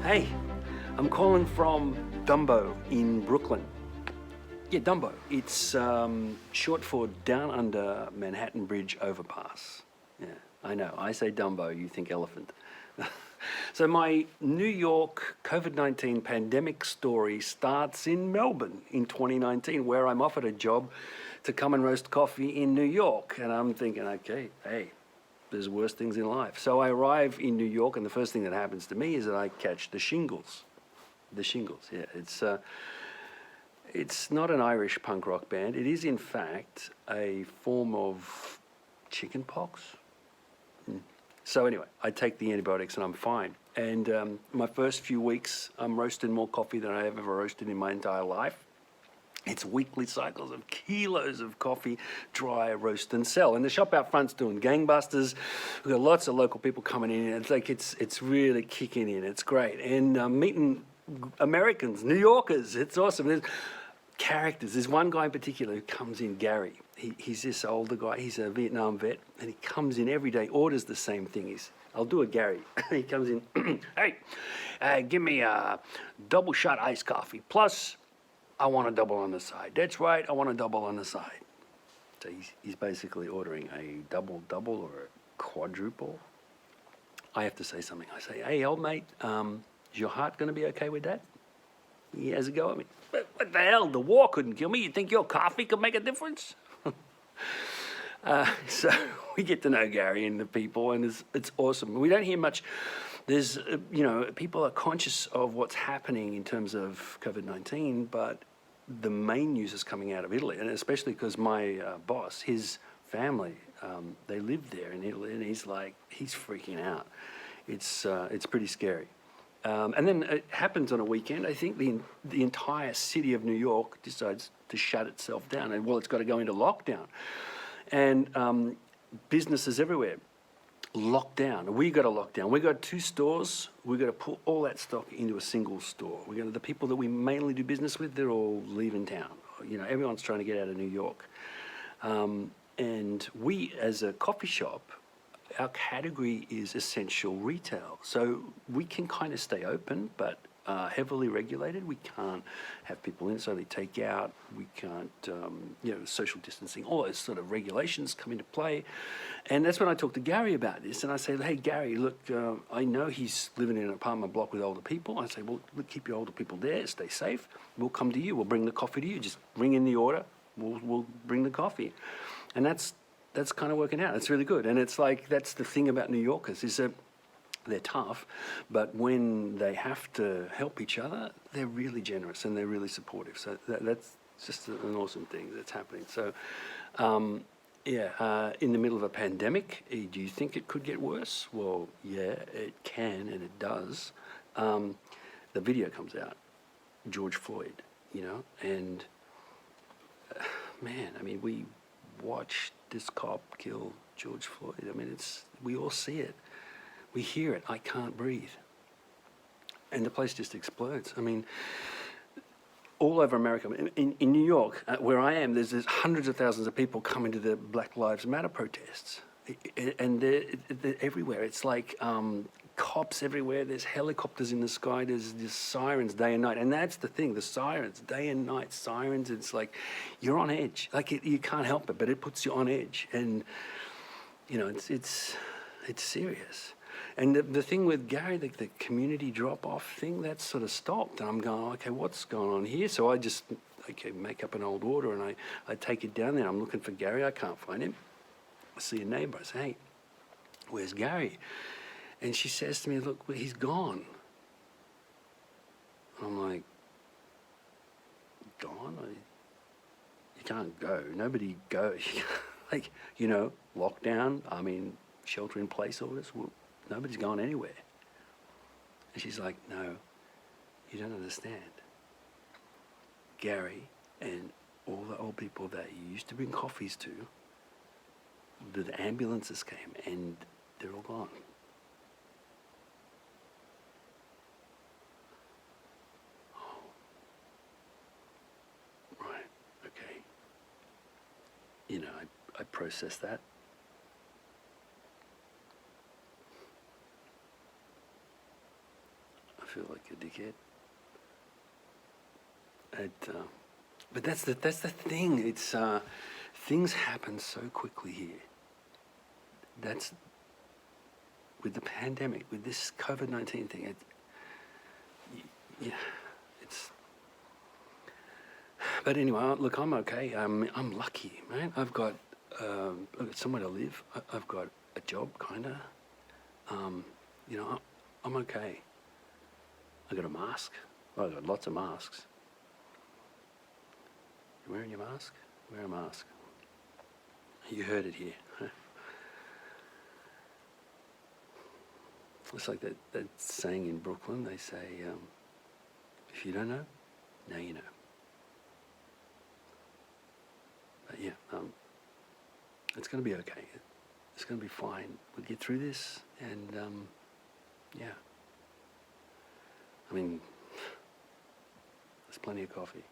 Hey, I'm calling from Dumbo in Brooklyn. Yeah, Dumbo. It's short for Down Under Manhattan Bridge Overpass. Yeah, I know. I say Dumbo, you think elephant. So my New York COVID-19 pandemic story starts in Melbourne in 2019, where I'm offered a job to come and roast coffee in New York. And I'm thinking, okay, hey, there's worse things in life. So I arrive in New York, and the first thing that happens to me is that I catch the shingles. The shingles, yeah. It's not an Irish punk rock band. It is, in fact, a form of chicken pox. So anyway, I take the antibiotics and I'm fine. And my first few weeks, I'm roasting more coffee than I have ever roasted in my entire life. It's weekly cycles of kilos of coffee, dry, roast, and sell. And the shop out front's doing gangbusters. We've got lots of local people coming in. It's like it's really kicking in. It's great. And meeting Americans, New Yorkers. It's awesome. There's characters. There's one guy in particular who comes in, Gary. He's this older guy. He's a Vietnam vet, and he comes in every day, orders the same thing. I'll do a Gary. He comes in, hey, give me a double shot iced coffee. Plus, I want a double on the side. That's right, I want a double on the side. So he's basically ordering a double or a quadruple. I have to say something. I say, hey, old mate, is your heart going to be okay with that? He has a go at me. What the hell? The war couldn't kill me. You think your coffee could make a difference? So we get to know Gary and the people, and it's awesome. We don't hear much. There's, people are conscious of what's happening in terms of COVID-19, but the main news is coming out of Italy, and especially because my boss, his family, they live there in Italy, and he's freaking out. It's pretty scary. And then it happens on a weekend. I think the entire city of New York decides to shut itself down, and it's got to go into lockdown. And businesses everywhere locked down. We got a lockdown. We got 2 stores. We got to put all that stock into a single store. The people that we mainly do business with, they're all leaving town. Everyone's trying to get out of New York. And we, as a coffee shop, our category is essential retail. So we can kind of stay open, but heavily regulated. We can't have people in, it's only take out. We can't, social distancing, all those sort of regulations come into play. And that's when I talk to Gary about this. And I say, hey, Gary, look, I know he's living in an apartment block with older people. I say, well, keep your older people there, stay safe. We'll come to you. We'll bring the coffee to you. Just bring in the order. We'll bring the coffee. And that's kind of working out. It's really good. And it's like, that's the thing about New Yorkers is that they're tough, but when they have to help each other, they're really generous and they're really supportive. So that's just an awesome thing that's happening. So, in the middle of a pandemic, do you think it could get worse? Well, yeah, it can, and it does. The video comes out, George Floyd, and we watched this cop kill George Floyd. We all see it. We hear it. I can't breathe. And the place just explodes. All over America. In New York, where I am, there's hundreds of thousands of people coming to the Black Lives Matter protests. And they're everywhere. It's like cops everywhere. There's helicopters in the sky. There's sirens day and night. And that's the thing, the sirens, day and night sirens. It's like you're on edge. You can't help it, but it puts you on edge. And, it's serious. And the thing with Gary, the community drop-off thing, that's sort of stopped. And I'm going, okay, what's going on here? So I just, make up an old order and I take it down there. I'm looking for Gary. I can't find him. I see a neighbor. I say, hey, where's Gary? And she says to me, look, he's gone. I'm like, gone? You can't go. Nobody goes. Lockdown, shelter-in-place orders. Well, nobody's gone anywhere. And she's like, no, you don't understand. Gary and all the old people that you used to bring coffees to, the ambulances came and they're all gone. Oh. Right, okay. I process that. feel like a dickhead. But that's the thing. It's things happen so quickly here. That's with the pandemic, with this COVID-19 thing. Yeah, it's. But anyway, look, I'm okay. I'm lucky, man. I've got somewhere to live. I've got a job, kinda. I'm okay. I got a mask. Well, I got lots of masks. You wearing your mask? Wear a mask. You heard it here. It's like that saying in Brooklyn. They say, if you don't know, now you know. But yeah, it's going to be okay. It's going to be fine. We'll get through this, and yeah. I mean, there's plenty of coffee.